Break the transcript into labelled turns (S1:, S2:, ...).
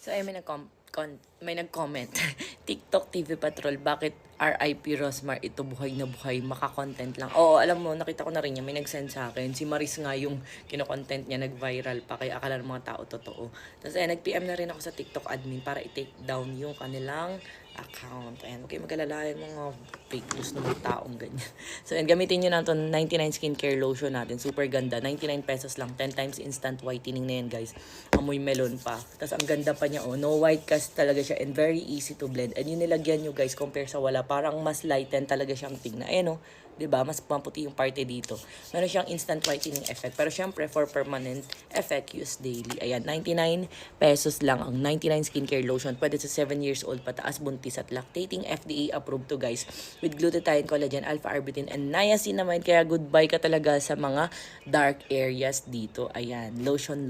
S1: So, ay may nag-comment. TikTok TV Patrol, bakit RIP Rosmar ito buhay na buhay, maka-content lang. Oo, alam mo, nakita ko na rin niya, may nag-send sa akin. Si Maris nga yung kino-content niya, nag-viral pa, kaya akala ng mga tao totoo. Tapos nag-PM na rin ako sa TikTok admin para i-take down yung kanilang account. Ayan, okay, mag-alala yung mga fake news ng mga taong ganyan. So, ayan, gamitin nyo na ito, 99 skincare lotion natin. Super ganda, 99 pesos lang, 10 times instant whitening na yan, guys. Amoy melon pa. Tapos, ang ganda pa niya, oh, no white cast talaga siya and very easy to blend. And yung nilagyan nyo, guys, compare sa wala, parang mas lighten talaga siyang tingnan. Ayan, oh, 'di ba? Mas maputi yung parte dito. Meron siyang instant whitening effect. Pero syempre, for permanent effect, use daily. Ayan, 99 pesos lang ang 99 skincare lotion. Pwede sa 7 years old, pataas, buntis at lactating. FDA approved to, guys. With glutathione, collagen, alpha-arbutin, and niacinamide. Kaya goodbye ka talaga sa mga dark areas dito. Ayan, lotion.